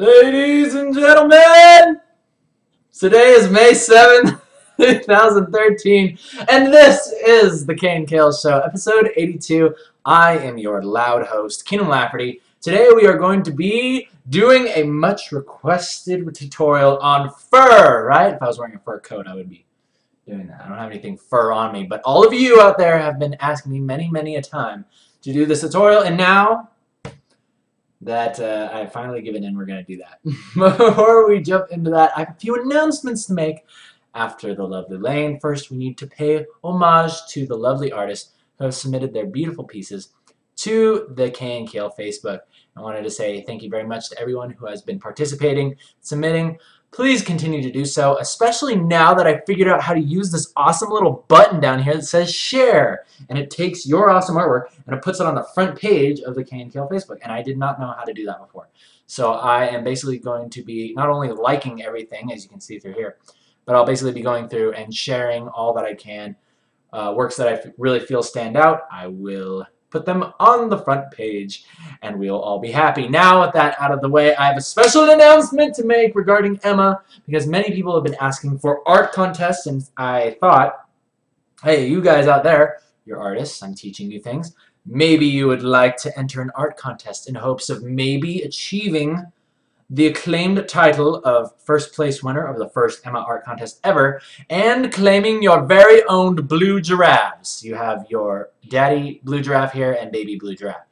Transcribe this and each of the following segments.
Ladies and gentlemen, today is May 7th, 2013, and this is the KNKL Show, episode 82. I am your loud host, Keenan Lafferty. Today we are going to be doing a much requested tutorial on fur, right? If I was wearing a fur coat, I would be doing that. I don't have anything fur on me, but all of you out there have been asking me many a time to do this tutorial, and now that I've finally given in, we're going to do that. Before we jump into that, I have a few announcements to make after the lovely Lane. First, we need to pay homage to the lovely artists who have submitted their beautiful pieces to the KNKL Facebook. I wanted to say thank you very much to everyone who has been participating, submitting. Please continue to do so, especially now that I figured out how to use this awesome little button down here that says share. And it takes your awesome artwork and it puts it on the front page of the KNKL Facebook. And I did not know how to do that before. So I am basically going to be not only liking everything, as you can see through here, but I'll basically be going through and sharing all that I can. Works that I really feel stand out, I will put them on the front page, and we'll all be happy. Now, with that out of the way, I have a special announcement to make regarding Emma, because many people have been asking for art contests, and I thought, hey, you guys out there, you're artists, I'm teaching you things. Maybe you would like to enter an art contest in hopes of maybe achieving the acclaimed title of first place winner of the first Emma art contest ever, and claiming your very own blue giraffes. You have your daddy blue giraffe here and baby blue giraffe.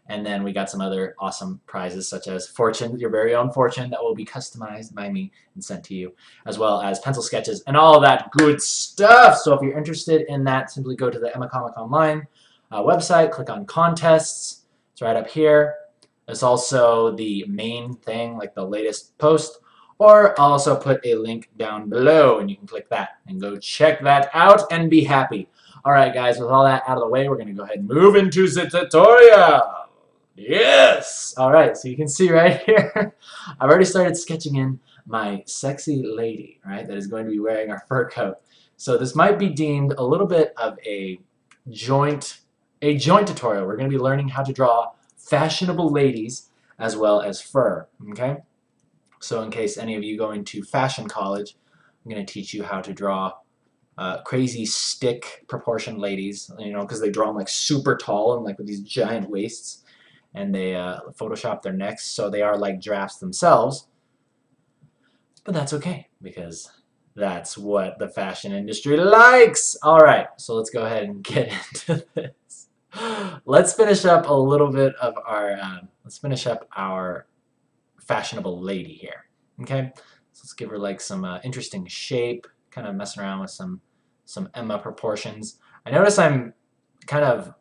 And then we got some other awesome prizes such as Fortune, your very own Fortune that will be customized by me and sent to you, as well as pencil sketches and all that good stuff. So if you're interested in that, simply go to the Emma Comic Online website, click on contests. It's right up here. It's also the main thing, like the latest post, or I'll also put a link down below, and you can click that and go check that out and be happy. Alright guys, with all that out of the way, we're going to go ahead and move into the tutorial. Yes! Alright, so you can see right here, I've already started sketching in my sexy lady, right, that is going to be wearing our fur coat. So this might be deemed a little bit of a joint tutorial. We're going to be learning how to draw fashionable ladies as well as fur, okay? So in case any of you go into fashion college, I'm going to teach you how to draw crazy stick proportion ladies, you know, because they draw them like super tall and like with these giant waists, and they Photoshop their necks so they are like giraffes themselves. But that's okay, because that's what the fashion industry likes. Alright, so let's go ahead and get into this. Let's finish up a little bit of our fashionable lady here. Okay, so let's give her like some interesting shape, kind of messing around with some Emma proportions. I notice I'm kind of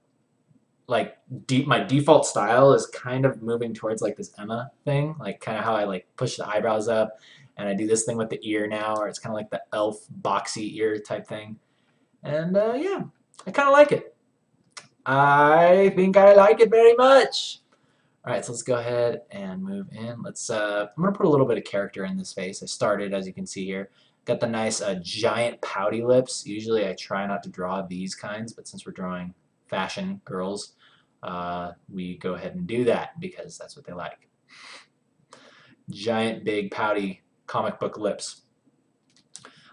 like my default style is kind of moving towards like this Emma thing, like kind of how I like push the eyebrows up, and I do this thing with the ear now, or it's kind of like the elf boxy ear type thing. And yeah, I kind of like it. I think I like it very much. Alright, so let's go ahead and move in. Let's I'm gonna put a little bit of character in this face. I started, as you can see here, got the nice giant pouty lips. Usually I try not to draw these kinds, but since we're drawing fashion girls, we go ahead and do that because that's what they like. Giant big pouty comic book lips.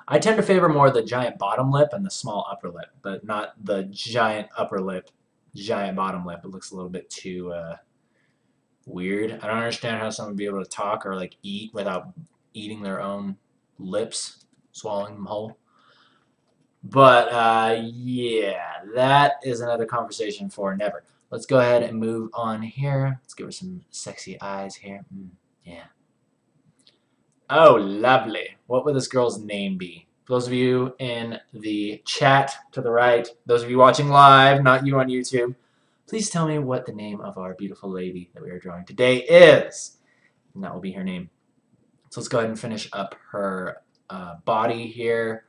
I tend to favor more the giant bottom lip and the small upper lip, but not the giant upper lip, giant bottom lip. It looks a little bit too weird. I don't understand how someone would be able to talk or like eat without eating their own lips, swallowing them whole. But yeah, that is another conversation for never. Let's go ahead and move on here. Let's give her some sexy eyes here. Yeah. Oh, lovely. What would this girl's name be? For those of you in the chat to the right, those of you watching live, not you on YouTube, please tell me what the name of our beautiful lady that we are drawing today is. And that will be her name. So let's go ahead and finish up her body here.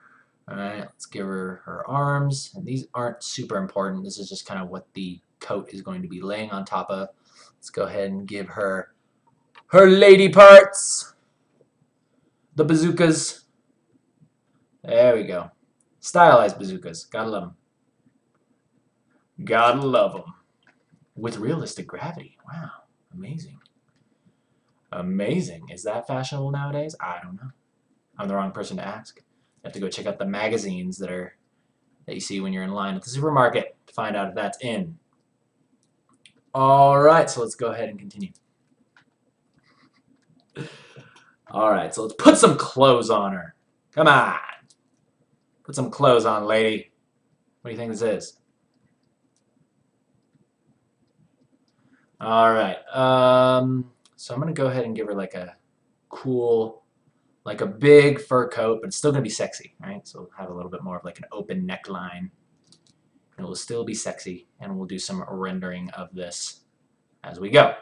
Alright, let's give her her arms. And these aren't super important. This is just kind of what the coat is going to be laying on top of. Let's go ahead and give her her lady parts. The bazookas. There we go. Stylized bazookas. Gotta love them. Gotta love them. With realistic gravity. Wow. Amazing. Amazing. Is that fashionable nowadays? I don't know. I'm the wrong person to ask. You have to go check out the magazines that you see when you're in line at the supermarket to find out if that's in. Alright, so let's go ahead and continue. Alright, so let's put some clothes on her. Come on. Put some clothes on, lady. What do you think this is? Alright, so I'm going to go ahead and give her like a cool, like a big fur coat, but it's still going to be sexy, right? So we'll have a little bit more of like an open neckline. It will still be sexy, and we'll do some rendering of this as we go,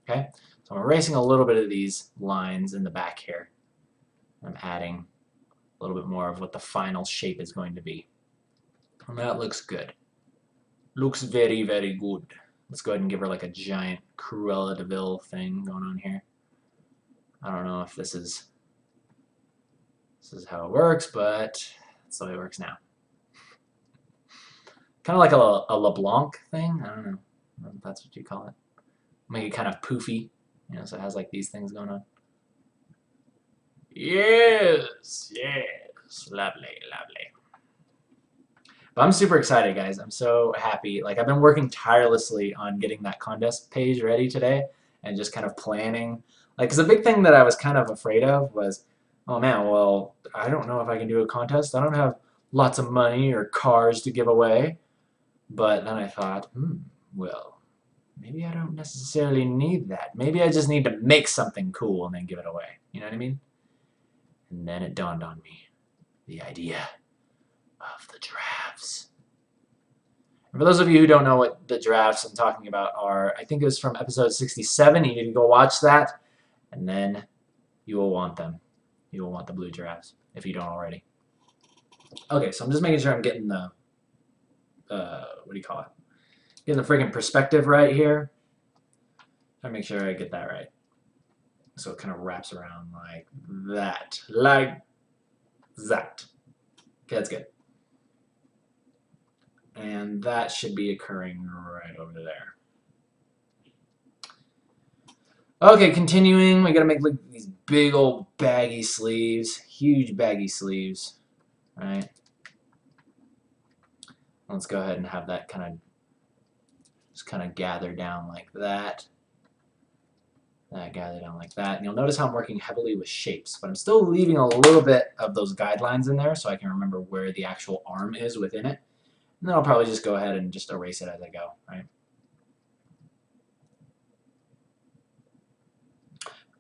okay? So I'm erasing a little bit of these lines in the back here. I'm adding a little bit more of what the final shape is going to be. And that looks good. Looks very, very good. Let's go ahead and give her like a giant Cruella de Vil thing going on here. I don't know if this is how it works, but that's the way it works now. Kind of like a LeBlanc thing. I don't know if that's what you call it. Make it kind of poofy, you know, so it has like these things going on. Yes, yes, lovely, lovely. But I'm super excited, guys. I'm so happy. Like, I've been working tirelessly on getting that contest page ready today and just kind of planning. Like, because a big thing that I was kind of afraid of was, oh man, well, I don't know if I can do a contest. I don't have lots of money or cars to give away. But then I thought, well, maybe I don't necessarily need that. Maybe I just need to make something cool and then give it away. You know what I mean? And then it dawned on me, the idea of the giraffes. And for those of you who don't know what the giraffes I'm talking about are, I think it was from episode 67. You need to go watch that, and then you will want them. You will want the blue giraffes, if you don't already. Okay, so I'm just making sure I'm getting the, what do you call it? Getting the friggin' perspective right here. Trying to make sure I get that right. So it kind of wraps around like that. Like that. Okay, that's good. And that should be occurring right over there. Okay, continuing, we gotta make like these big old baggy sleeves, huge baggy sleeves, right? Let's go ahead and have that just kind of gather down like that. That gather down like that. And you'll notice how I'm working heavily with shapes, but I'm still leaving a little bit of those guidelines in there so I can remember where the actual arm is within it. And then I'll probably just go ahead and just erase it as I go, right?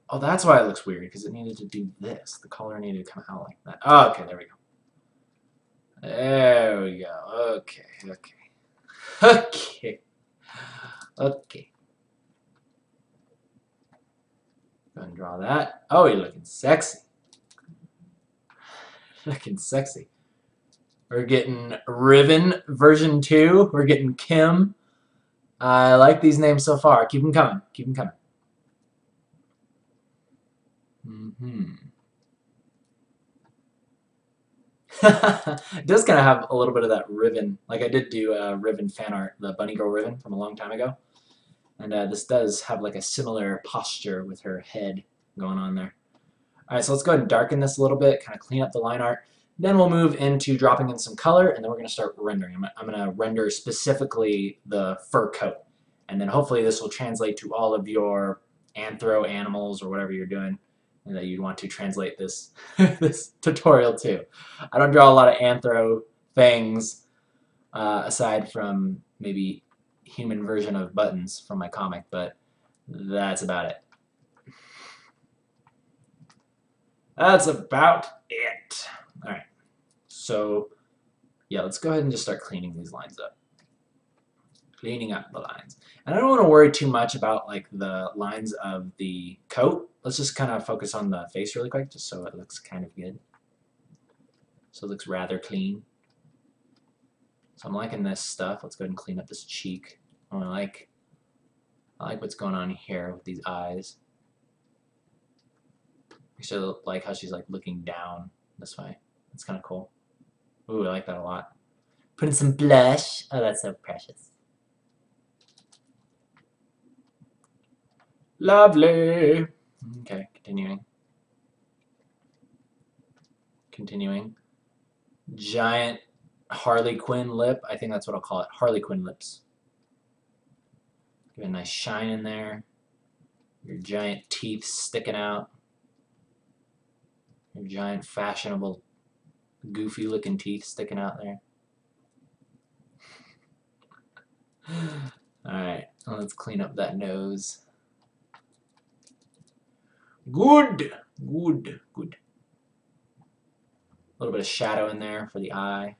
Oh, that's why it looks weird, because it needed to do this. The color needed to come out like that. Oh, okay, there we go. There we go. Okay, okay. Okay. Okay. Go ahead and draw that. Oh, you're looking sexy. Looking sexy. We're getting Riven version 2. We're getting Kim. I like these names so far. Keep them coming. Keep them coming. It does kind of have a little bit of that Riven. Like I did do Riven fan art, the Bunny Girl Riven from a long time ago. And this does have like a similar posture with her head going on there. Alright, so let's go ahead and darken this a little bit, kind of clean up the line art. Then we'll move into dropping in some color, and then we're going to start rendering. I'm going to render specifically the fur coat. And then hopefully this will translate to all of your anthro animals or whatever you're doing and that you'd want to translate this this tutorial to. I don't draw a lot of anthro things aside from maybe human version of Buttons from my comic, but that's about it. That's about it. All right. So, yeah, let's go ahead and just start cleaning these lines up. Cleaning up the lines. And I don't want to worry too much about like the lines of the coat. Let's just kind of focus on the face really quick, just so it looks kind of good. So it looks rather clean. So I'm liking this stuff. Let's go ahead and clean up this cheek. Oh, I like what's going on here with these eyes. Actually, I like how she's like looking down this way. That's kind of cool. Ooh, I like that a lot. Put in some blush. Oh, that's so precious. Lovely. Okay, continuing. Continuing. Giant Harley Quinn lip. I think that's what I'll call it. Harley Quinn lips. Give it a nice shine in there. Your giant teeth sticking out. Your giant fashionable goofy looking teeth sticking out there. Alright, let's clean up that nose. Good! Good, good. A little bit of shadow in there for the eye.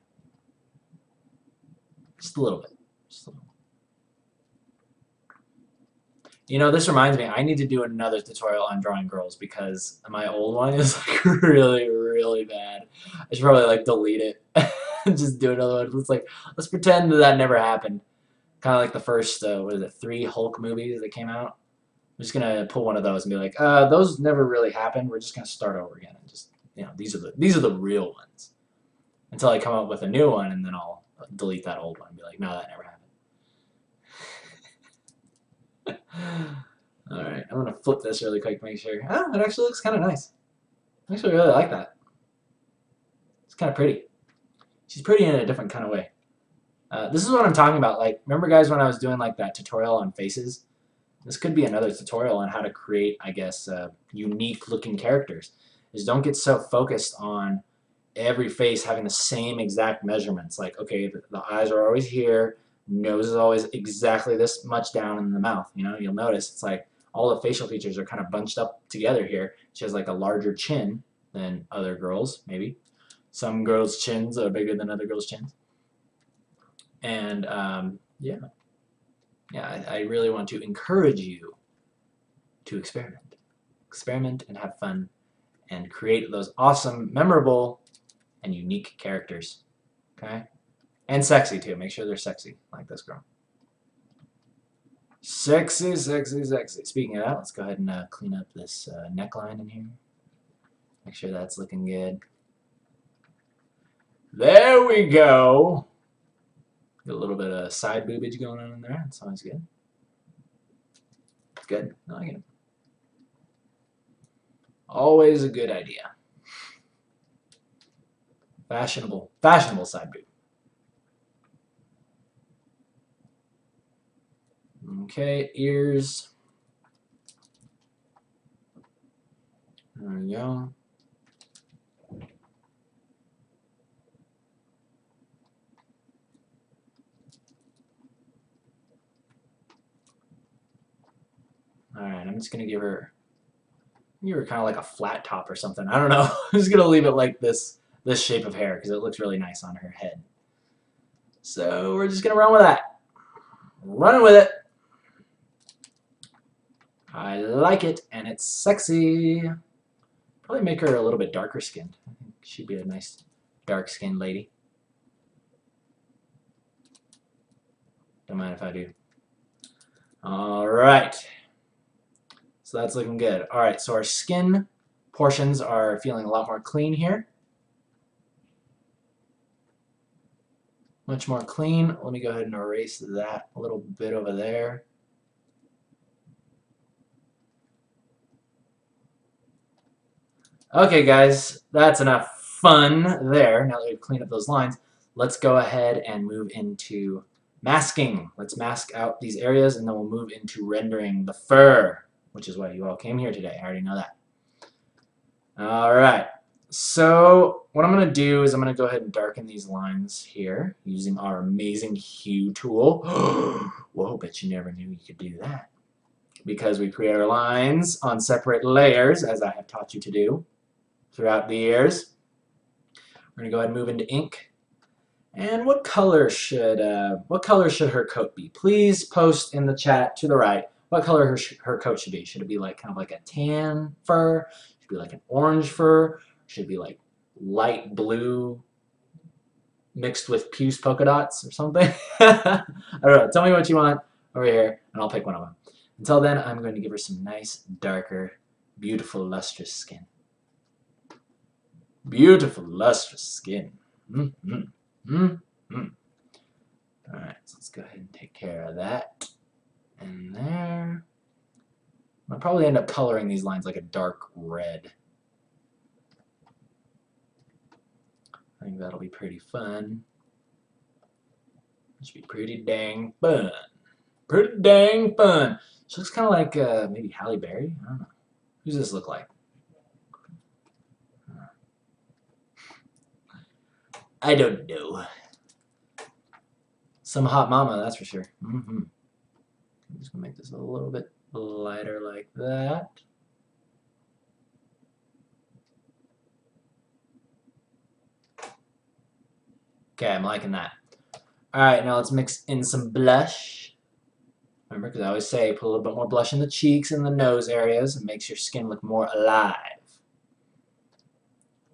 Just a little bit. Just a little. You know, this reminds me, I need to do another tutorial on drawing girls because my old one is like really, really bad. I should probably like delete it and just do another one. Let's pretend that never happened. Kind of like the first, what is it, 3 Hulk movies that came out. I'm just gonna pull one of those and be like, those never really happened. We're just gonna start over again and just, you know, these are the real ones. Until I come up with a new one, and then I'll delete that old one and be like, no, that never happened. Alright, I'm going to flip this really quick to make sure. Oh, it actually looks kind of nice. I actually really like that. It's kind of pretty. She's pretty in a different kind of way. This is what I'm talking about. Like, remember guys when I was doing like that tutorial on faces? This could be another tutorial on how to create, I guess, unique looking characters. Is don't get so focused on every face having the same exact measurements. Like, okay, the eyes are always here, nose is always exactly this much down in the mouth. You know, you'll notice it's like all the facial features are kind of bunched up together here. She has like a larger chin than other girls, maybe. Some girls' chins are bigger than other girls' chins. And yeah, I really want to encourage you to experiment. Experiment and have fun and create those awesome, memorable, and unique characters, okay? And sexy too. Make sure they're sexy, like this girl. Sexy, sexy, sexy. Speaking of that, let's go ahead and clean up this neckline in here. Make sure that's looking good. There we go. Get a little bit of side boobage going on in there. That's always good. It's good. I like it. Always a good idea. Fashionable side boob. Okay, ears. There we go. Alright, I'm just gonna give her kind of like a flat top or something. I don't know. I'm just gonna leave it like this shape of hair because it looks really nice on her head. So we're just gonna run with that. Running with it. I like it, and it's sexy. Probably make her a little bit darker skinned. I think she'd be a nice dark skinned lady. Don't mind if I do. Alright. So that's looking good. Alright, so our skin portions are feeling a lot more clean here. Much more clean. Let me go ahead and erase that a little bit over there. Okay guys, that's enough fun there. Now that we've cleaned up those lines, let's go ahead and move into masking. Let's mask out these areas and then we'll move into rendering the fur, which is why you all came here today. I already know that. Alright, so what I'm going to do is I'm going to go ahead and darken these lines here using our amazing hue tool. Whoa, bet you never knew you could do that. Because we create our lines on separate layers, as I have taught you to do throughout the years. We're going to go ahead and move into ink. And what color should her coat be? Please post in the chat to the right what color her coat should be. Should it be like kind of like a tan fur? Should it be like an orange fur? Should it be like light blue mixed with puce polka dots or something? I don't know. Tell me what you want over here, and I'll pick one of them. Until then, I'm going to give her some nice, darker, beautiful, lustrous skin. Beautiful, lustrous skin. Mm-hmm. Mm-hmm. Alright, so let's go ahead and take care of that. And there. I'm going to probably end up coloring these lines like a dark red. I think that'll be pretty fun. It should be pretty dang fun. Pretty dang fun. She looks kind of like maybe Halle Berry. I don't know. Who's this look like? I don't know. Some hot mama, that's for sure. I'm just gonna make this a little bit lighter like that. Okay, I'm liking that. Alright, now let's mix in some blush. Remember, because I always say put a little bit more blush in the cheeks and the nose areas. It makes your skin look more alive.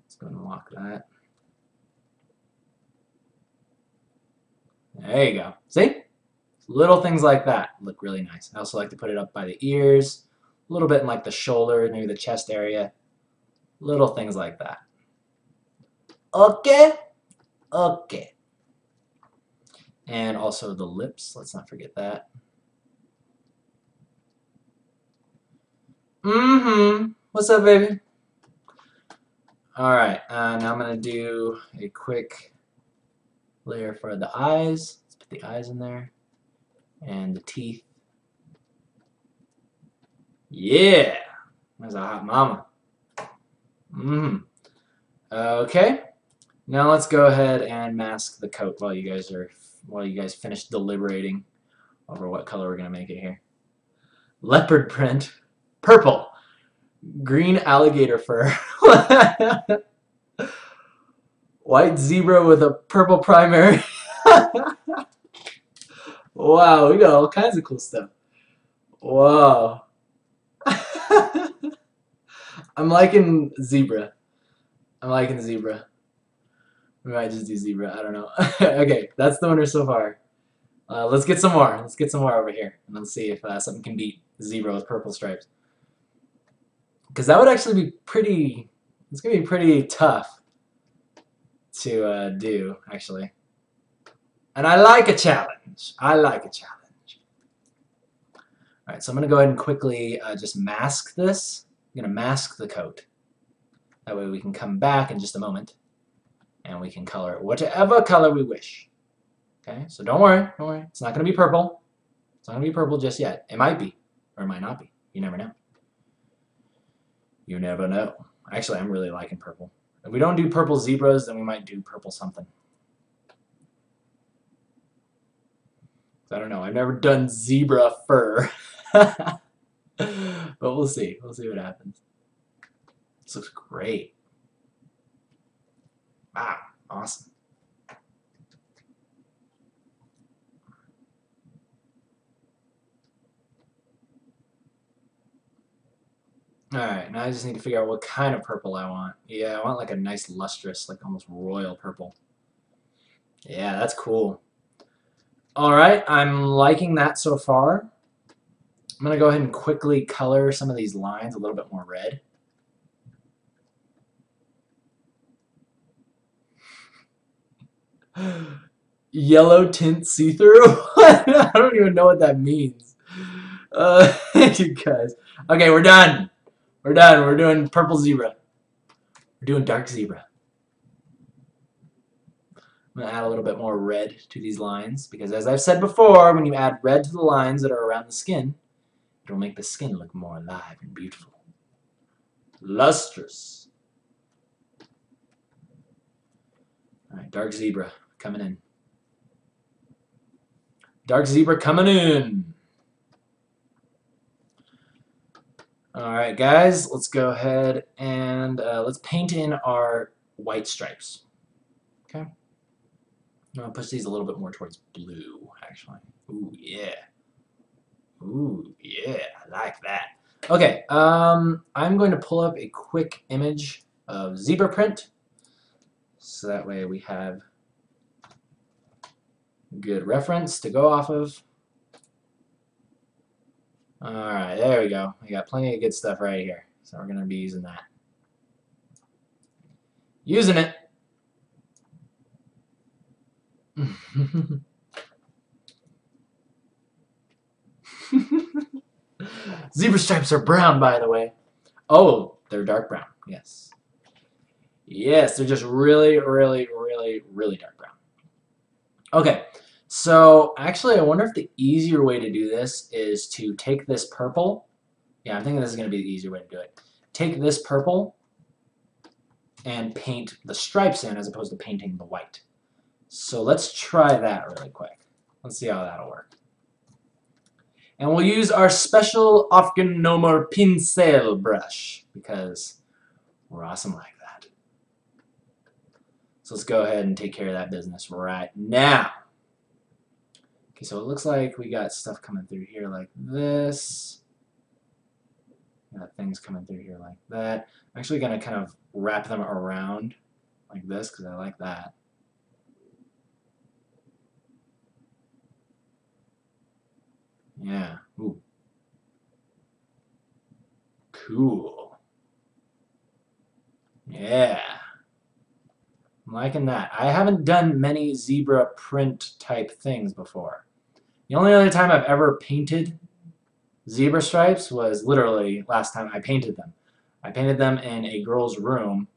Let's go and lock that. There you go. See? Little things like that look really nice. I also like to put it up by the ears, a little bit in like the shoulder, maybe the chest area. Little things like that. Okay? Okay. And also the lips. Let's not forget that. What's up, baby? Alright, now I'm going to do a quick layer for the eyes. Let's put the eyes in there. And the teeth. Yeah! There's a hot mama. Okay. Now let's go ahead and mask the coat while you guys finish deliberating over what color we're going to make it here. Leopard print. Purple. Green alligator fur. White zebra with a purple primary. Wow, we got all kinds of cool stuff. Wow. I'm liking zebra. I'm liking zebra. We might just do zebra. I don't know. Okay, that's the winner so far. Let's get some more. Let's get some more over here. And let's see if something can beat zebra with purple stripes. Because that would actually be pretty... It's going to be pretty tough to do, actually. And I like a challenge. I like a challenge. Alright, so I'm going to go ahead and quickly just mask this. I'm going to mask the coat. That way we can come back in just a moment. And we can color it whatever color we wish. Okay, so don't worry, don't worry. It's not going to be purple. It's not going to be purple just yet. It might be, or it might not be. You never know. You never know. Actually, I'm really liking purple. If we don't do purple zebras, then we might do purple something. I don't know. I've never done zebra fur. But we'll see. We'll see what happens. This looks great. Wow, awesome. Alright, now I just need to figure out what kind of purple I want. Yeah, I want like a nice lustrous, like almost royal purple. Yeah, that's cool. Alright, I'm liking that so far. I'm going to go ahead and quickly color some of these lines a little bit more red. Yellow tint see-through? I don't even know what that means. You guys. Okay, we're done. We're done. We're doing purple zebra. We're doing dark zebra. I'm going to add a little bit more red to these lines because, as I've said before, when you add red to the lines that are around the skin, it'll make the skin look more alive and beautiful. Lustrous. Alright, dark zebra coming in. Dark zebra coming in. Alright guys, let's go ahead and let's paint in our white stripes. Okay? I'm going to push these a little bit more towards blue, actually. Ooh, yeah. Ooh, yeah, I like that. Okay, I'm going to pull up a quick image of zebra print. So that way we have good reference to go off of. Alright, there we go. We got plenty of good stuff right here. So we're going to be using that. Using it. Zebra stripes are brown, by the way. Oh, they're dark brown. Yes. Yes, they're just really, really, really, really dark brown. Okay, so actually I wonder if the easier way to do this is to take this purple. Yeah, I'm thinking this is going to be the easier way to do it. Take this purple and paint the stripes in as opposed to painting the white. So let's try that really quick. Let's see how that'll work. And we'll use our special Often No More Pincel brush because we're awesome like that. So let's go ahead and take care of that business right now. Okay, so it looks like we got stuff coming through here like this. Got things coming through here like that. I'm actually going to kind of wrap them around like this because I like that. Yeah. Ooh. Cool. Yeah. I'm liking that. I haven't done many zebra print type things before. The only other time I've ever painted zebra stripes was literally last time I painted them. I painted them in a girl's room.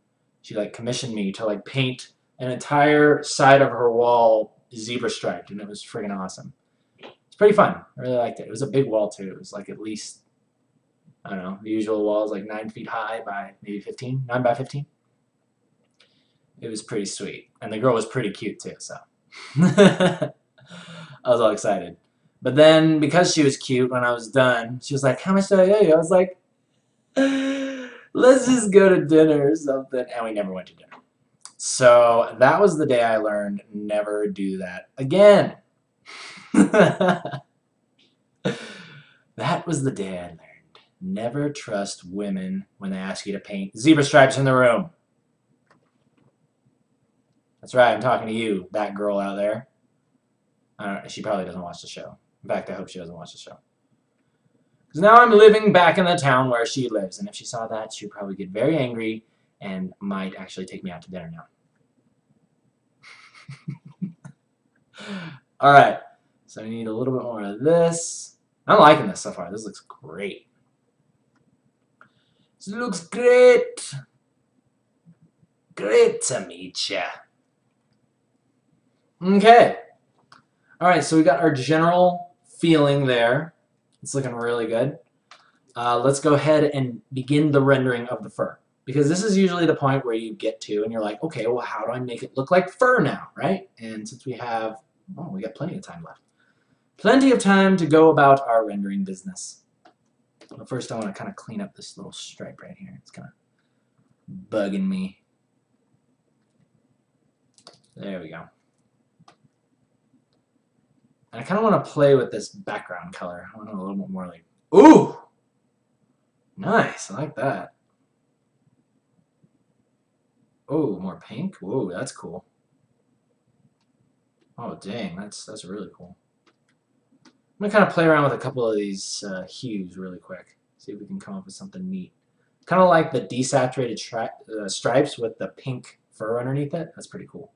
She like commissioned me to like paint an entire side of her wall zebra striped, and it was friggin' awesome. It's pretty fun. I really liked it. It was a big wall too. It was like at least, I don't know, the usual wall is like 9 feet high by maybe 15, 9 by 15. It was pretty sweet. And the girl was pretty cute too, so. I was all excited. But then, because she was cute, when I was done, she was like, how much do I owe you? I was like, let's just go to dinner or something. And we never went to dinner. So that was the day I learned never do that again. That was the day I learned never trust women when they ask you to paint zebra stripes in the room. That's right, I'm talking to you, that girl out there. I don't know, she probably doesn't watch the show. In fact, I hope she doesn't watch the show. Because now I'm living back in the town where she lives, and if she saw that, she'd probably get very angry and might actually take me out to dinner now. Alright, so we need a little bit more of this. I'm liking this so far. This looks great. This looks great. Great to meet ya. Okay. Alright, so we got our general feeling there. It's looking really good. Let's go ahead and begin the rendering of the fur. Because this is usually the point where you get to and you're like, okay, well, how do I make it look like fur now, right? And since we have, oh, we got plenty of time left. Plenty of time to go about our rendering business. But first I want to kind of clean up this little stripe right here. It's kind of bugging me. There we go. And I kind of want to play with this background color. I want it a little bit more like, ooh! Nice, I like that. Oh, more pink? Whoa, that's cool. Oh, dang, that's really cool. I'm going to kind of play around with a couple of these hues really quick. See if we can come up with something neat. Kind of like the desaturated stripes with the pink fur underneath it. That's pretty cool.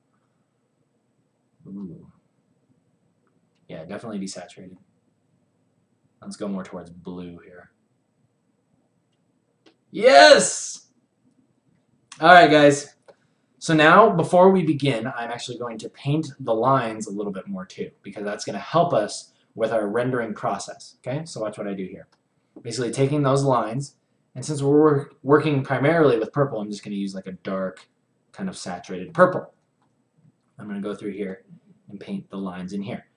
Ooh. Yeah, definitely desaturated. Let's go more towards blue here. Yes! Alright, guys. So now, before we begin, I'm actually going to paint the lines a little bit more too, because that's going to help us with our rendering process. Okay, so watch what I do here. Basically taking those lines, and since we're working primarily with purple, I'm just going to use like a dark, kind of saturated purple. I'm going to go through here and paint the lines in here.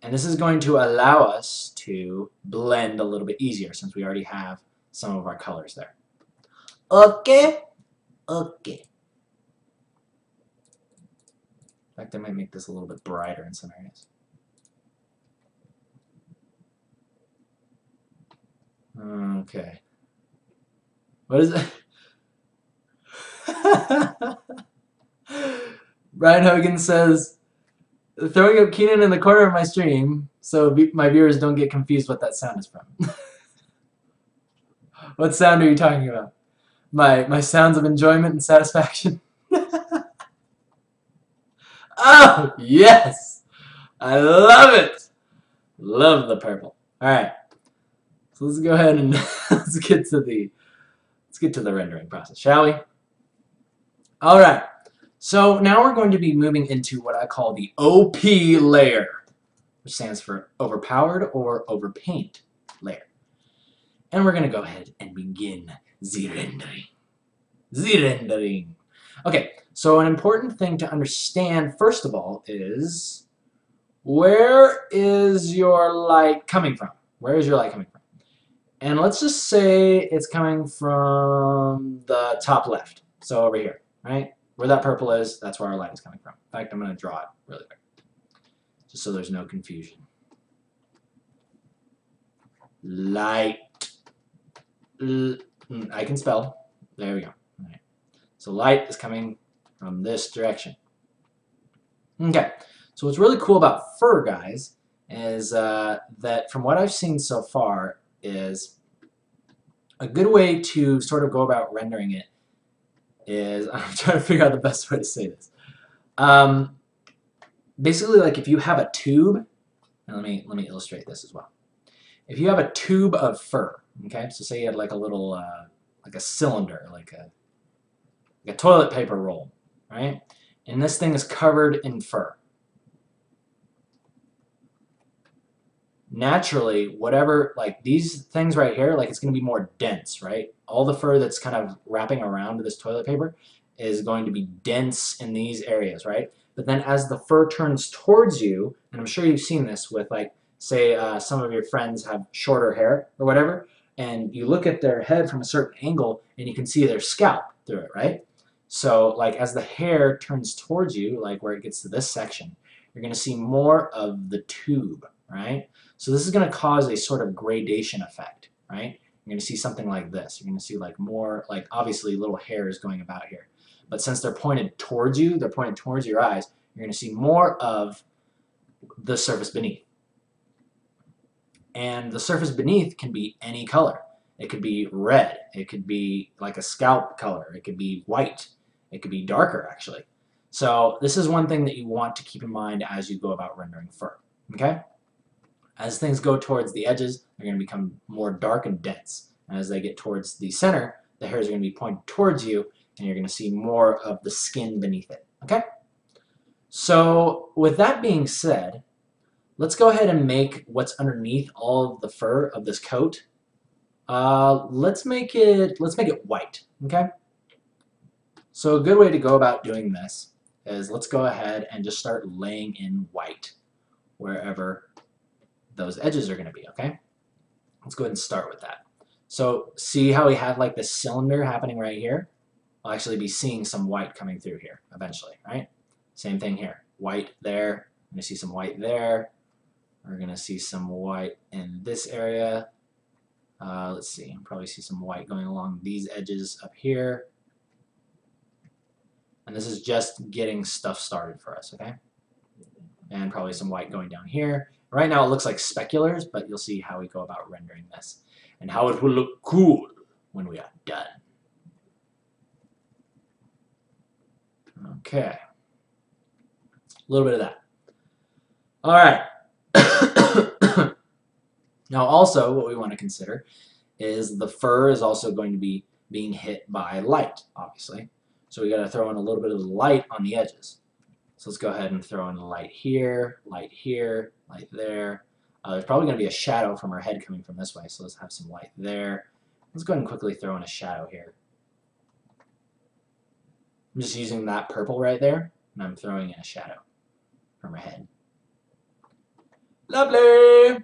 And this is going to allow us to blend a little bit easier since we already have some of our colors there. Okay? Okay. In fact, I might make this a little bit brighter in some areas. Okay. What is it? Brian Hogan says, throwing up Keenan in the corner of my stream so my viewers don't get confused what that sound is from. What sound are you talking about? My sounds of enjoyment and satisfaction? Oh, yes! I love it! Love the purple. Alright. So let's go ahead and let's get to the rendering process, shall we? All right. So now we're going to be moving into what I call the OP layer, which stands for overpowered or overpaint layer. And we're going to go ahead and begin the rendering. The rendering. Okay, so an important thing to understand, first of all, is where is your light coming from? Where is your light coming from? And let's just say it's coming from the top left. So over here, right? Where that purple is, that's where our light is coming from. In fact, I'm going to draw it really quick, just so there's no confusion. Light. I can spell. There we go. All right. So light is coming from this direction. Okay. So what's really cool about fur, guys, is that from what I've seen so far is a good way to sort of go about rendering it is, I'm trying to figure out the best way to say this. Basically, like if you have a tube, and let me illustrate this as well. If you have a tube of fur, okay, so say you had like a little, like a cylinder, like a toilet paper roll, right? And this thing is covered in fur. Naturally, whatever, like these things right here, like it's going to be more dense, right? All the fur that's kind of wrapping around this toilet paper is going to be dense in these areas, right? But then as the fur turns towards you, and I'm sure you've seen this with like, say some of your friends have shorter hair or whatever, and you look at their head from a certain angle and you can see their scalp through it, right? So like as the hair turns towards you, like where it gets to this section, you're going to see more of the tube, right? So this is going to cause a sort of gradation effect, right? You're going to see something like this. You're going to see like more, like obviously little hairs going about here. But since they're pointed towards you, they're pointed towards your eyes, you're going to see more of the surface beneath. And the surface beneath can be any color. It could be red. It could be like a scalp color. It could be white. It could be darker, actually. So this is one thing that you want to keep in mind as you go about rendering fur, okay? As things go towards the edges, they're going to become more dark and dense. And as they get towards the center, the hairs are going to be pointed towards you, and you're going to see more of the skin beneath it, okay? So with that being said, let's go ahead and make what's underneath all of the fur of this coat. Let's make it white, okay? So a good way to go about doing this is let's go ahead and just start laying in white wherever those edges are going to be, okay? Let's go ahead and start with that. So see how we have like this cylinder happening right here? I'll actually be seeing some white coming through here eventually, right? Same thing here. White there. I'm going to see some white there. We're going to see some white in this area. Let's see. I'll probably see some white going along these edges up here. And this is just getting stuff started for us, okay? And probably some white going down here. Right now it looks like speculars, but you'll see how we go about rendering this and how it will look cool when we are done. Okay. A little bit of that. All right. Now also what we want to consider is the fur is also going to be being hit by light, obviously. So we got to throw in a little bit of light on the edges. So let's go ahead and throw in a light here, light there. There's probably going to be a shadow from our head coming from this way, so let's have some light there. Let's go ahead and quickly throw in a shadow here. I'm just using that purple right there, and I'm throwing in a shadow from her head. Lovely!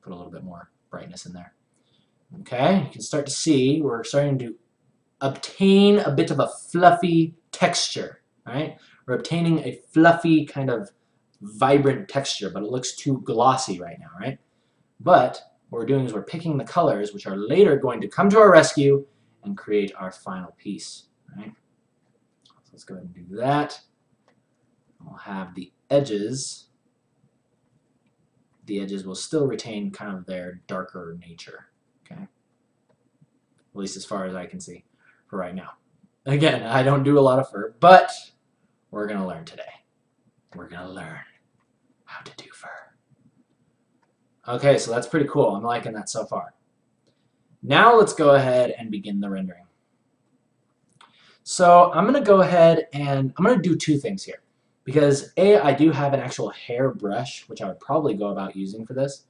Put a little bit more brightness in there. Okay, you can start to see we're starting to obtain a bit of a fluffy texture, right? We're obtaining a fluffy kind of vibrant texture, but it looks too glossy right now, right? But what we're doing is we're picking the colors which are later going to come to our rescue and create our final piece, right? So let's go ahead and do that. We'll have the edges. The edges will still retain kind of their darker nature, okay? At least as far as I can see for right now. Again, I don't do a lot of fur, but we're going to learn today. We're going to learn how to do fur. Okay, so that's pretty cool. I'm liking that so far. Now let's go ahead and begin the rendering. So I'm going to go ahead and I'm going to do two things here. Because A, I do have an actual hair brush, which I would probably go about using for this.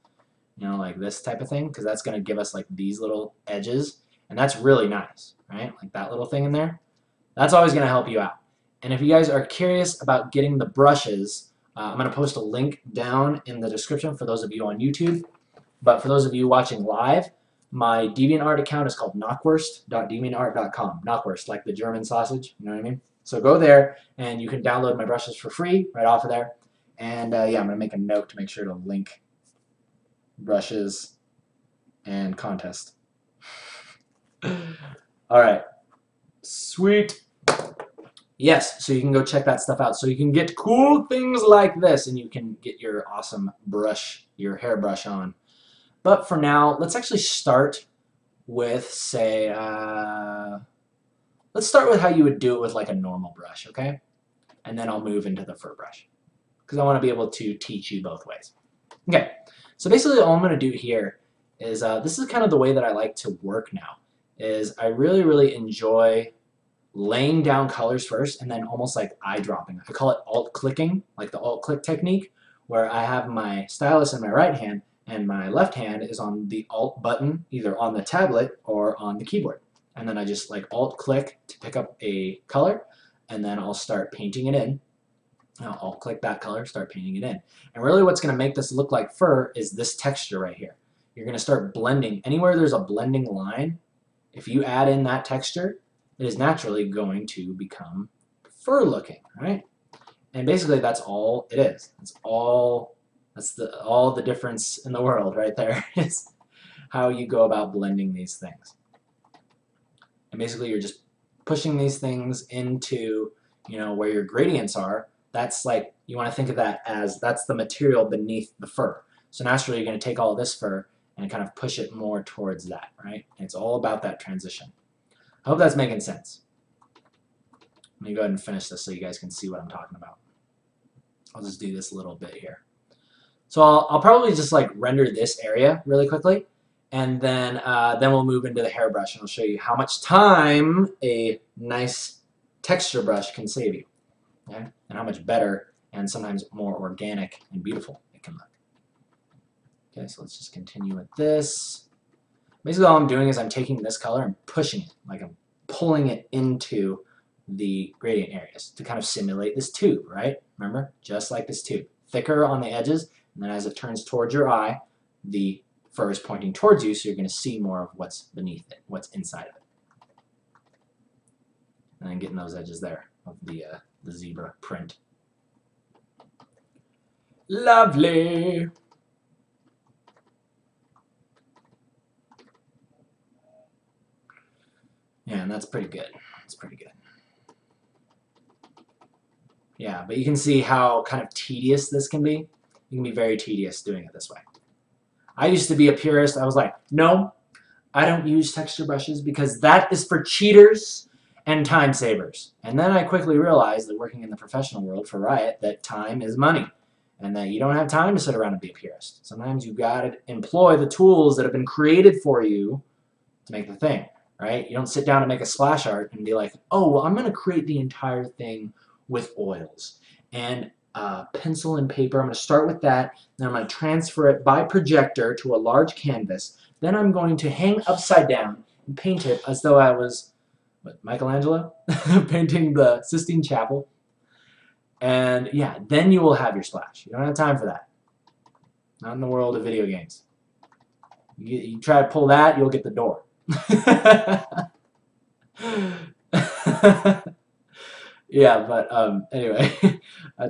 You know, like this type of thing, because that's going to give us like these little edges. And that's really nice, right? Like that little thing in there. That's always going to help you out. And if you guys are curious about getting the brushes, I'm going to post a link down in the description for those of you on YouTube. But for those of you watching live, my DeviantArt account is called knockwurst.deviantart.com. Knockwurst, like the German sausage, you know what I mean? So go there, and you can download my brushes for free right off of there. And yeah, I'm going to make a note to make sure to link brushes and contest. All right. Sweet. Yes, so you can go check that stuff out. So you can get cool things like this, and you can get your awesome brush, your hairbrush on. But for now, let's actually start with, say, let's start with how you would do it with like a normal brush, okay? And then I'll move into the fur brush, because I want to be able to teach you both ways. Okay, so basically all I'm going to do here is, this is kind of the way that I like to work now, is I really, really enjoy laying down colors first and then almost like eyedropping. I call it alt-clicking, like the alt-click technique, where I have my stylus in my right hand and my left hand is on the alt button, either on the tablet or on the keyboard. And then I just like alt-click to pick up a color, and then I'll start painting it in. I'll alt-click that color, start painting it in. And really what's going to make this look like fur is this texture right here. You're going to start blending. Anywhere there's a blending line, if you add in that texture, it is naturally going to become fur looking, right? And basically that's all it is. That's all the difference in the world right there is how you go about blending these things. And basically you're just pushing these things into, you know, where your gradients are. That's like, you want to think of that as, that's the material beneath the fur. So naturally you're going to take all of this fur and kind of push it more towards that, right? And it's all about that transition. I hope that's making sense. Let me go ahead and finish this so you guys can see what I'm talking about. I'll just do this a little bit here. So I'll probably just like render this area really quickly, and then we'll move into the hairbrush and I'll show you how much time a nice texture brush can save you, okay? And how much better and sometimes more organic and beautiful it can look. Okay, so let's just continue with this. Basically all I'm doing is I'm taking this color and pushing it, like I'm pulling it into the gradient areas to kind of simulate this tube, right? Remember, just like this tube. Thicker on the edges, and then as it turns towards your eye, the fur is pointing towards you, so you're going to see more of what's beneath it, what's inside of it. And then getting those edges there of the zebra print. Lovely! Yeah, and that's pretty good. It's pretty good. Yeah, but you can see how kind of tedious this can be. It can be very tedious doing it this way. I used to be a purist. I was like, no, I don't use texture brushes because that is for cheaters and time savers. And then I quickly realized that working in the professional world for Riot, that time is money. And that you don't have time to sit around and be a purist. Sometimes you've got to employ the tools that have been created for you to make the thing, right? You don't sit down and make a splash art and be like, oh, well, I'm going to create the entire thing with oils and pencil and paper. I'm going to start with that, then I'm going to transfer it by projector to a large canvas. Then I'm going to hang upside down and paint it as though I was, what, Michelangelo? Painting the Sistine Chapel. And yeah, then you will have your splash. You don't have time for that. Not in the world of video games. You try to pull that, you'll get the door. Yeah, but anyway,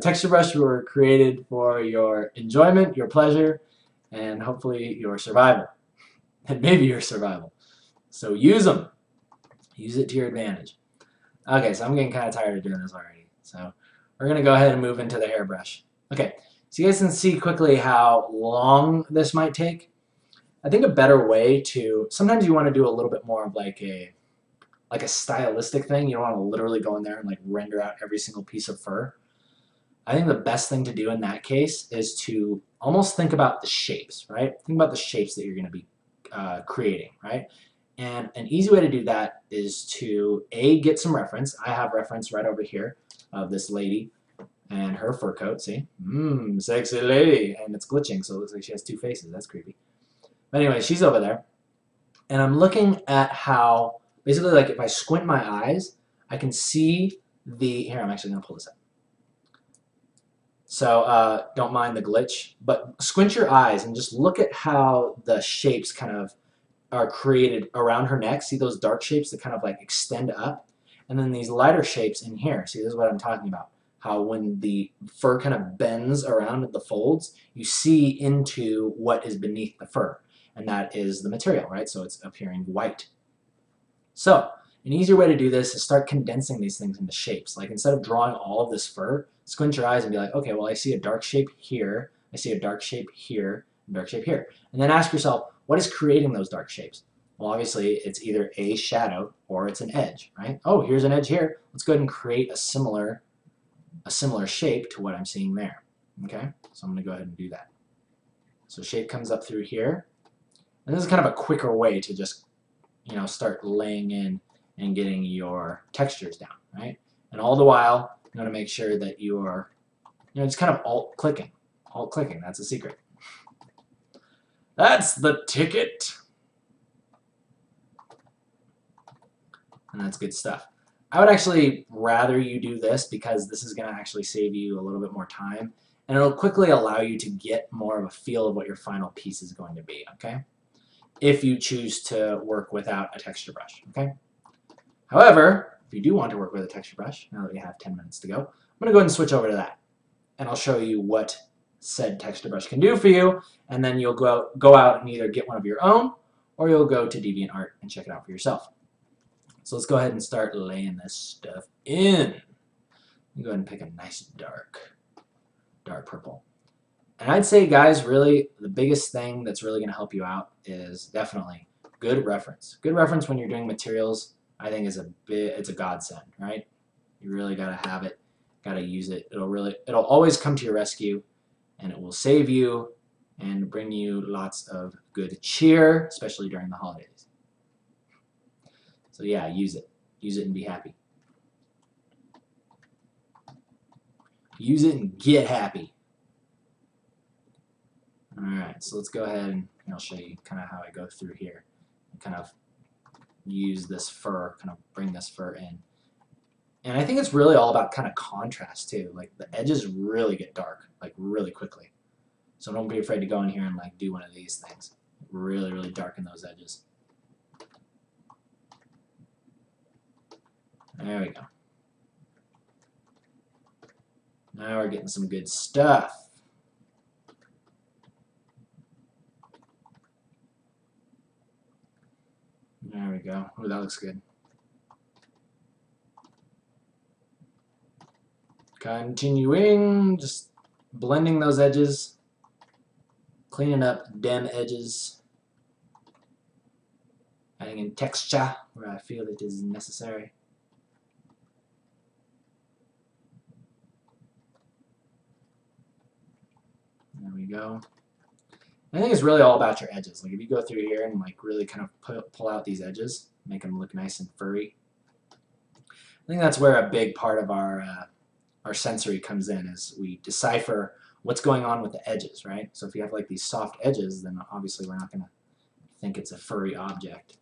texture brush were created for your enjoyment, your pleasure, and hopefully your survival. And maybe your survival. So use them. Use it to your advantage. Okay, so I'm getting kind of tired of doing this already. So we're going to go ahead and move into the hairbrush. Okay, so you guys can see quickly how long this might take. I think a better way to, sometimes you want to do a little bit more of like a stylistic thing. You don't want to literally go in there and like render out every single piece of fur. I think the best thing to do in that case is to almost think about the shapes, right? Think about the shapes that you're going to be creating, right? And an easy way to do that is to get some reference. I have reference right over here of this lady and her fur coat. See, sexy lady, and it's glitching, so it looks like she has two faces. That's creepy. But anyway, she's over there, and I'm looking at how basically, like, if I squint my eyes, I can see the. Here, I'm actually gonna pull this up. So don't mind the glitch, but squint your eyes and just look at how the shapes kind of are created around her neck. See those dark shapes that kind of like extend up? And then these lighter shapes in here. See, this is what I'm talking about. How when the fur kind of bends around the folds, you see into what is beneath the fur. And that is the material, right? So it's appearing white. So an easier way to do this is start condensing these things into shapes. Like instead of drawing all of this fur, squint your eyes and be like, okay, well, I see a dark shape here, I see a dark shape here, a dark shape here. And then ask yourself, what is creating those dark shapes? Well, obviously, it's either a shadow or it's an edge, right? Oh, here's an edge here. Let's go ahead and create a similar shape to what I'm seeing there. Okay, so I'm going to go ahead and do that. So shape comes up through here. And this is kind of a quicker way to just, start laying in and getting your textures down, right? And all the while, you want to make sure that you are, just kind of alt-clicking. Alt-clicking, that's the secret. That's the ticket. And that's good stuff. I would actually rather you do this because this is going to actually save you a little bit more time. And it'll quickly allow you to get more of a feel of what your final piece is going to be, okay? If you choose to work without a texture brush, okay? However, if you do want to work with a texture brush, now that we have 10 minutes to go, I'm going to go ahead and switch over to that. And I'll show you what said texture brush can do for you, and then you'll go out and either get one of your own, or you'll go to DeviantArt and check it out for yourself. So let's go ahead and start laying this stuff in. Go ahead and pick a nice dark purple. And I'd say, guys, really the biggest thing that's really going to help you out is definitely good reference. Good reference when you're doing materials, I think, it's a godsend, right? You really got to have it, got to use it. It'll always come to your rescue, and it will save you and bring you lots of good cheer, especially during the holidays. So yeah, use it. Use it and be happy. Use it and get happy. Alright, so let's go ahead and I'll show you kind of how I go through here and kind of use this fur, kind of bring this fur in. And I think it's really all about kind of contrast too. Like the edges really get dark, like really quickly. So don't be afraid to go in here and like do one of these things. Really, really darken those edges. There we go. Now we're getting some good stuff. There we go. Oh, that looks good. Continuing, just blending those edges, cleaning up dim edges, adding in texture where I feel it is necessary. There we go. I think it's really all about your edges. Like if you go through here and like really kind of pull out these edges, make them look nice and furry. I think that's where a big part of our sensory comes in, is we decipher what's going on with the edges, right? So if you have like these soft edges, then obviously we're not going to think it's a furry object.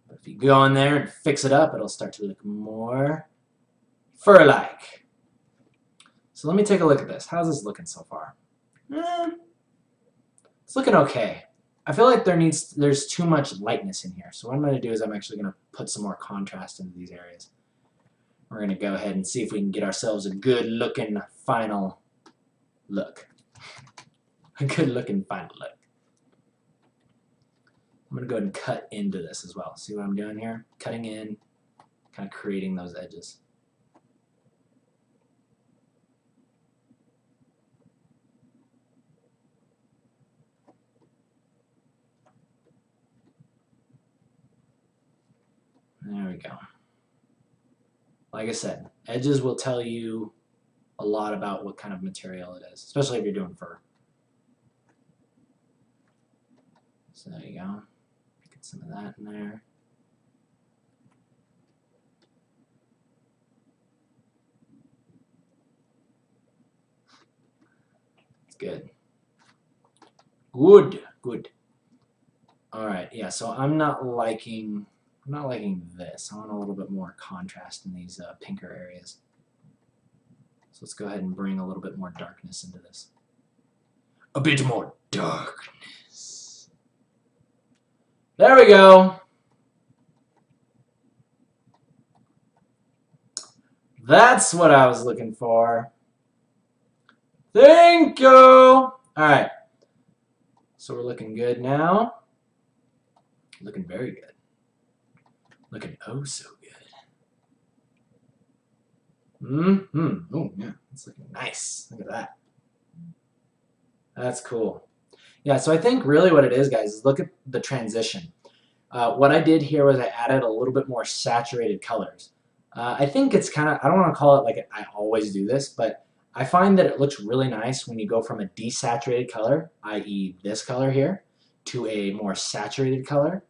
But if you go in there and fix it up, it'll start to look more fur-like. So let me take a look at this. How's this looking so far? It's looking okay. I feel like there's too much lightness in here. So what I'm going to do is I'm actually going to put some more contrast into these areas. We're going to go ahead and see if we can get ourselves a good looking final look. A good looking final look. I'm going to go ahead and cut into this as well. See what I'm doing here? Cutting in, kind of creating those edges. There we go. Like I said, edges will tell you a lot about what kind of material it is, especially if you're doing fur. So there you go. Get some of that in there. It's good. Good, good. All right, yeah. So I'm not liking this. I want a little bit more contrast in these pinker areas. So let's go ahead and bring a little bit more darkness into this. A bit more darkness. There we go. That's what I was looking for. Thank you. All right. So we're looking good now. Looking very good. Looking oh so good. Mm-hmm. Oh, yeah. It's looking nice. Look at that. That's cool. Yeah, so I think really what it is, guys, is look at the transition. What I did here was I added a little bit more saturated colors. I think it's kind of, I don't want to call it like I always do this, but I find that it looks really nice when you go from a desaturated color, i.e. this color here, to a more saturated color.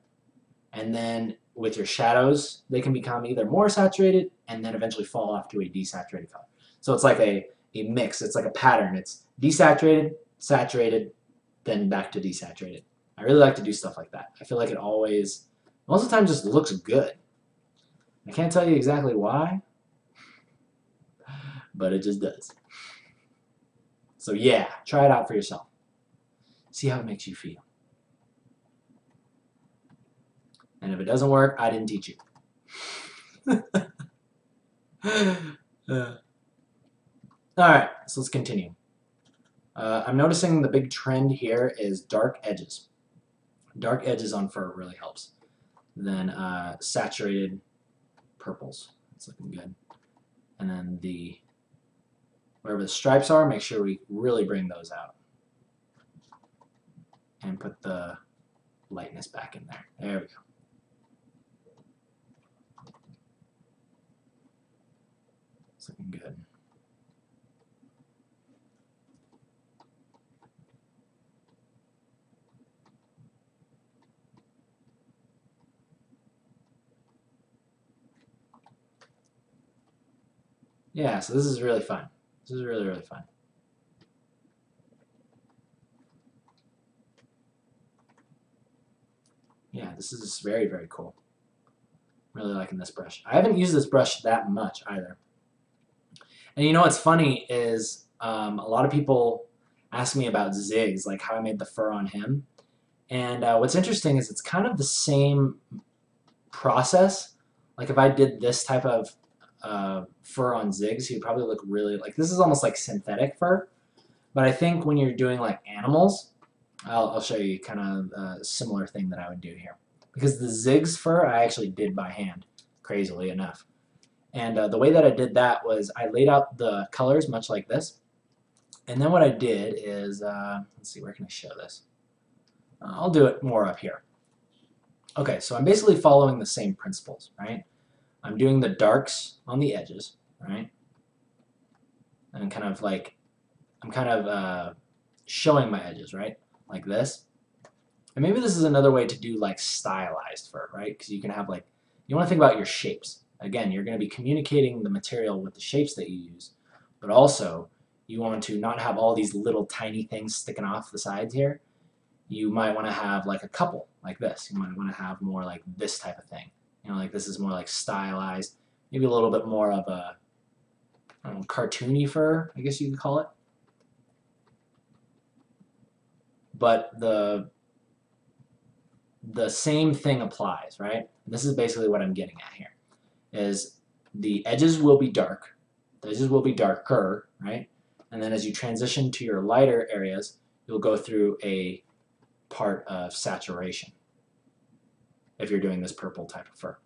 And then with your shadows, they can become either more saturated and then eventually fall off to a desaturated color. So it's like a mix. It's like a pattern. It's desaturated, saturated, then back to desaturated. I really like to do stuff like that. I feel like it always, most of the time, just looks good. I can't tell you exactly why, but it just does. So yeah, try it out for yourself. See how it makes you feel. And if it doesn't work, I didn't teach you. Alright, so let's continue. I'm noticing the big trend here is dark edges. Dark edges on fur really helps. Then saturated purples. It's looking good. And then wherever the stripes are, make sure we really bring those out. And put the lightness back in there. There we go. It's looking good. Yeah, so this is really fun. This is really, really fun. Yeah, this is very, very cool. Really liking this brush. I haven't used this brush that much either. And you know what's funny is a lot of people ask me about Ziggs, like how I made the fur on him. And what's interesting is it's kind of the same process. Like if I did this type of fur on Ziggs, he'd probably look really like, this is almost like synthetic fur. But I think when you're doing like animals, I'll show you kind of a similar thing that I would do here. Because the Ziggs fur I actually did by hand, crazily enough. And the way that I did that was I laid out the colors much like this. And then what I did is, let's see, where can I show this? I'll do it more up here. Okay, so I'm basically following the same principles, right? I'm doing the darks on the edges, right? And kind of like, I'm kind of showing my edges, right? Like this. And maybe this is another way to do like stylized fur, right? Because you can have like, you want to think about your shapes. Again, you're going to be communicating the material with the shapes that you use, but also you want to not have all these little tiny things sticking off the sides here. You might want to have like a couple like this. You might want to have more like this type of thing. You know, like this is more like stylized, maybe a little bit more of a cartoony fur, I guess you could call it. But the same thing applies, right? This is basically what I'm getting at here. Is the edges will be dark, the edges will be darker, right? And then as you transition to your lighter areas, you'll go through a part of saturation if you're doing this purple type of fur.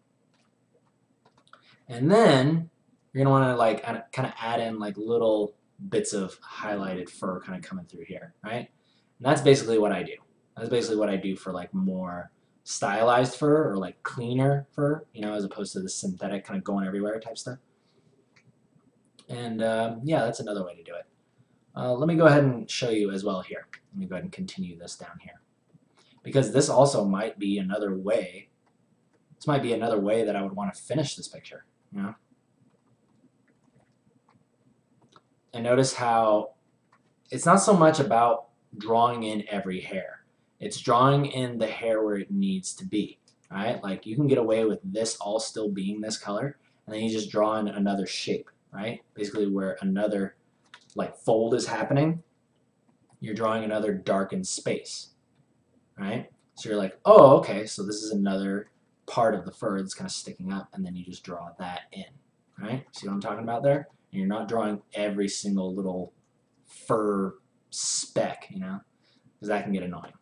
And then you're gonna want to like kind of add in like little bits of highlighted fur kind of coming through here, right? And that's basically what I do. That's basically what I do for like more stylized fur or like cleaner fur, you know, as opposed to the synthetic kind of going everywhere type stuff. And yeah, that's another way to do it. Let me go ahead and show you as well here. Let me go ahead and continue this down here. Because this also might be another way. This might be another way that I would want to finish this picture. You know? And notice how it's not so much about drawing in every hair. It's drawing in the hair where it needs to be. Right? Like you can get away with this all still being this color, and then you just draw in another shape, right? Basically where another like fold is happening, you're drawing another darkened space, right? So you're like, oh, okay, so this is another part of the fur that's kind of sticking up, and then you just draw that in, right? See what I'm talking about there? And you're not drawing every single little fur speck, you know, because that can get annoying.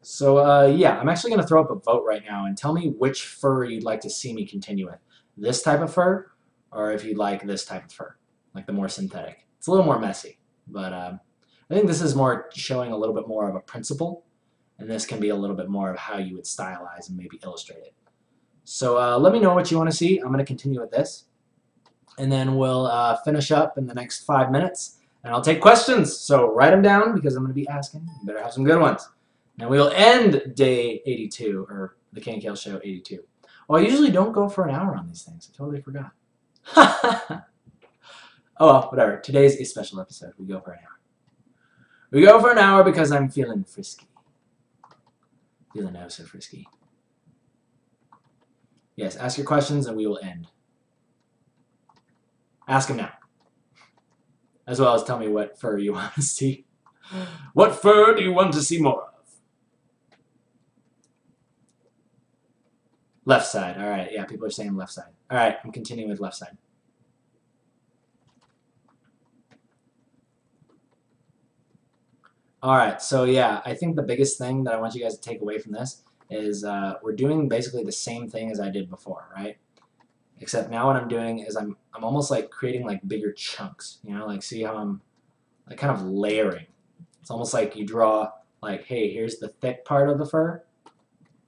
So yeah, I'm actually going to throw up a vote right now and tell me which fur you'd like to see me continue with. This type of fur, or if you'd like this type of fur, like the more synthetic. It's a little more messy, but I think this is more showing a little bit more of a principle, and this can be a little bit more of how you would stylize and maybe illustrate it. So let me know what you want to see. I'm going to continue with this, and then we'll finish up in the next 5 minutes, and I'll take questions. So write them down because I'm going to be asking. You better have some good ones. Now we'll end day 82, or the KNKL Show 82. Well, I usually don't go for an hour on these things. I totally forgot. Oh well, whatever. Today's a special episode. We go for an hour. We go for an hour because I'm feeling frisky. Feeling oh so frisky. Yes, ask your questions and we will end. Ask them now. As well as tell me what fur you want to see. What fur do you want to see more of? Left side. All right. Yeah, people are saying left side. All right, I'm continuing with left side. All right, so yeah, I think the biggest thing that I want you guys to take away from this is we're doing basically the same thing as I did before, right? Except now what I'm doing is I'm almost like creating like bigger chunks, you know, like see how I'm like kind of layering. It's almost like you draw like, hey, here's the thick part of the fur,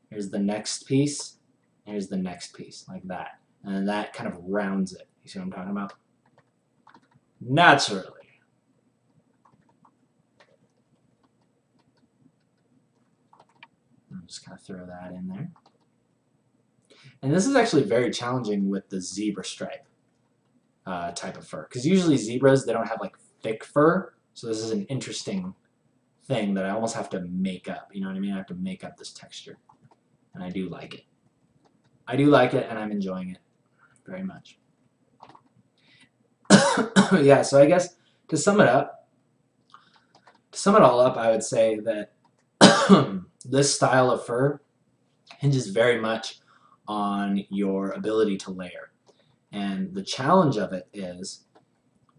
here's the next piece, here's the next piece, like that. And then that kind of rounds it. You see what I'm talking about? Naturally. I'll just kind of throw that in there. And this is actually very challenging with the zebra stripe type of fur. Because usually zebras, they don't have like thick fur. So this is an interesting thing that I almost have to make up. You know what I mean? I have to make up this texture. And I do like it. I do like it, and I'm enjoying it very much. Yeah, so I guess to sum it all up, I would say that this style of fur hinges very much on your ability to layer. And the challenge of it is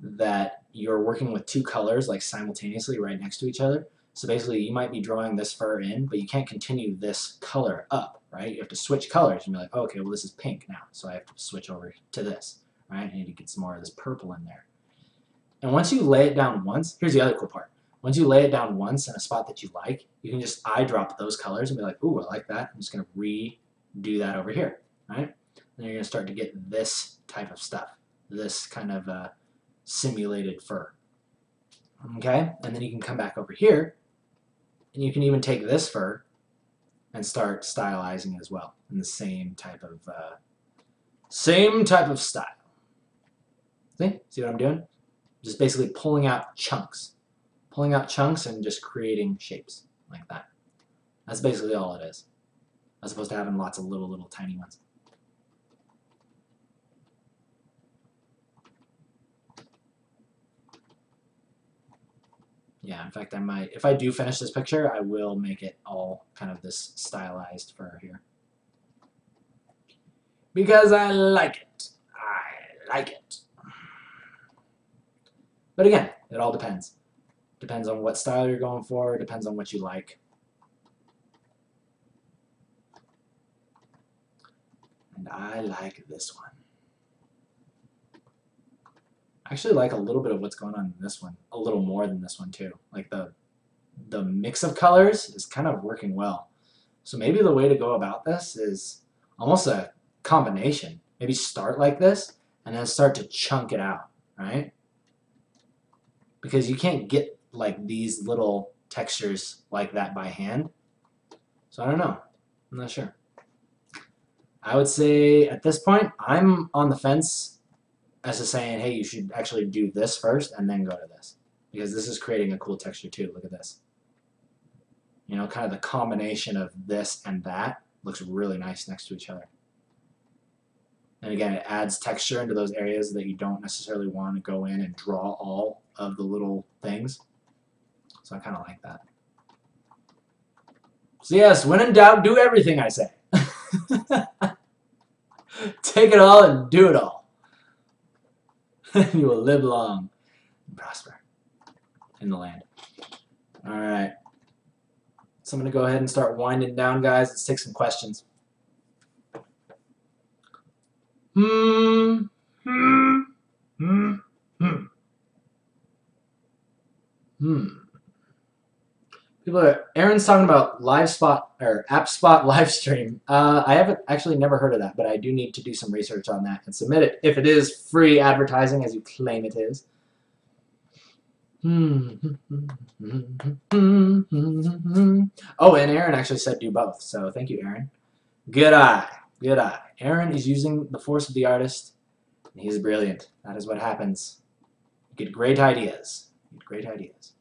that you're working with two colors like simultaneously right next to each other. So basically you might be drawing this fur in, but you can't continue this color up, right? You have to switch colors and be like, oh, okay, well this is pink now, so I have to switch over to this, right? I need to get some more of this purple in there. And once you lay it down once, here's the other cool part. Once you lay it down once in a spot that you like, you can just eye drop those colors and be like, ooh, I like that. I'm just going to redo that over here, right? And you're going to start to get this type of stuff, this kind of simulated fur. Okay? And then you can come back over here, and you can even take this fur and start stylizing as well in the same type of style. See what I'm doing? Just basically pulling out chunks. Pulling out chunks and just creating shapes like that. That's basically all it is. As opposed to having lots of little tiny ones. Yeah, in fact I might, if I do finish this picture, I will make it all kind of this stylized fur here. Because I like it. I like it. But again, it all depends. Depends on what style you're going for, depends on what you like. And I like this one. I actually like a little bit of what's going on in this one, a little more than this one too. Like the mix of colors is kind of working well. So maybe the way to go about this is almost a combination. Maybe start like this, and then start to chunk it out, right? Because you can't get like these little textures like that by hand. So I don't know. I'm not sure. I would say at this point, I'm on the fence as to saying, hey, you should actually do this first and then go to this. Because this is creating a cool texture too. Look at this. You know, kind of the combination of this and that looks really nice next to each other. And again, it adds texture into those areas that you don't necessarily want to go in and draw all of the little things. So I kind of like that. So yes, when in doubt, do everything I say. Take it all and do it all. You will live long and prosper in the land. All right. So I'm going to go ahead and start winding down, guys. Let's take some questions. People are, Aaron's talking about app spot live stream. I haven't actually never heard of that, but I do need to do some research on that and submit it if it is free advertising as you claim it is. Oh, and Aaron actually said do both, so thank you, Aaron. Good eye, good eye. Aaron is using the force of the artist, and he's brilliant. That is what happens. You get great ideas. You get great ideas.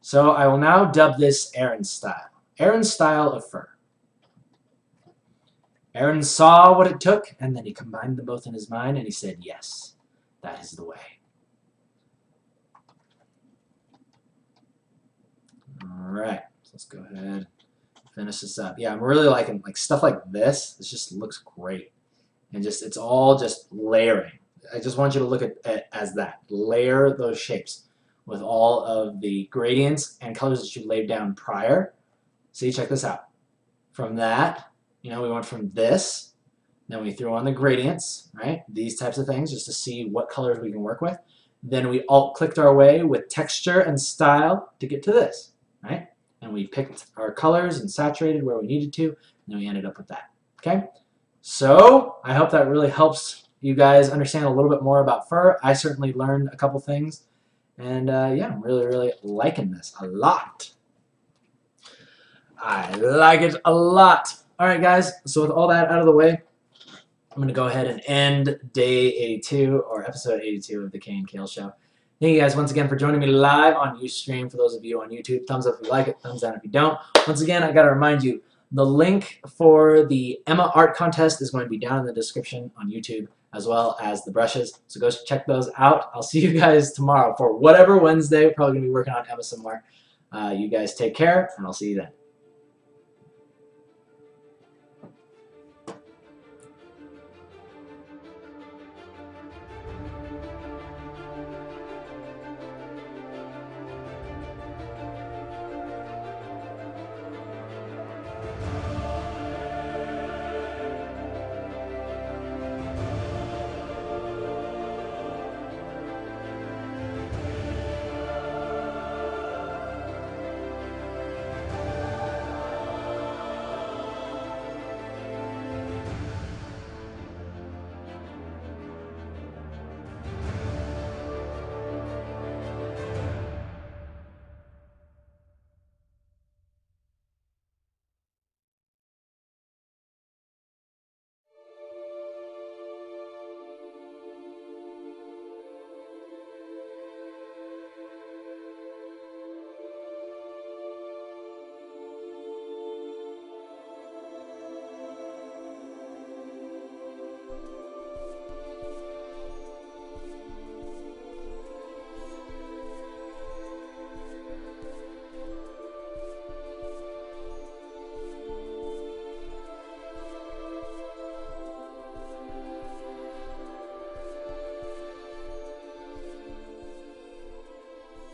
So I will now dub this Aaron's style. Aaron's style of fur. Aaron saw what it took, and then he combined them both in his mind, and he said, yes, that is the way. Alright, so let's go ahead and finish this up. Yeah, I'm really liking like stuff like this. This just looks great. And just it's all just layering. I just want you to look at it as that. Layer those shapes with all of the gradients and colors that you laid down prior. See, check this out. From that, you know, we went from this, then we threw on the gradients, right? These types of things just to see what colors we can work with. Then we alt-clicked our way with texture and style to get to this, right? And we picked our colors and saturated where we needed to, and then we ended up with that, okay? So I hope that really helps you guys understand a little bit more about fur. I certainly learned a couple things, and yeah, I'm really, really liking this a lot. I like it a lot. All right, guys, so with all that out of the way, I'm going to go ahead and end day 82, or episode 82 of the KNKL Show. Thank you guys once again for joining me live on Ustream. For those of you on YouTube, thumbs up if you like it, thumbs down if you don't. Once again, I got to remind you, the link for the Emma art contest is going to be down in the description on YouTube, as well as the brushes. So go check those out. I'll see you guys tomorrow for whatever Wednesday. We're probably going to be working on Emma somewhere. You guys take care, and I'll see you then.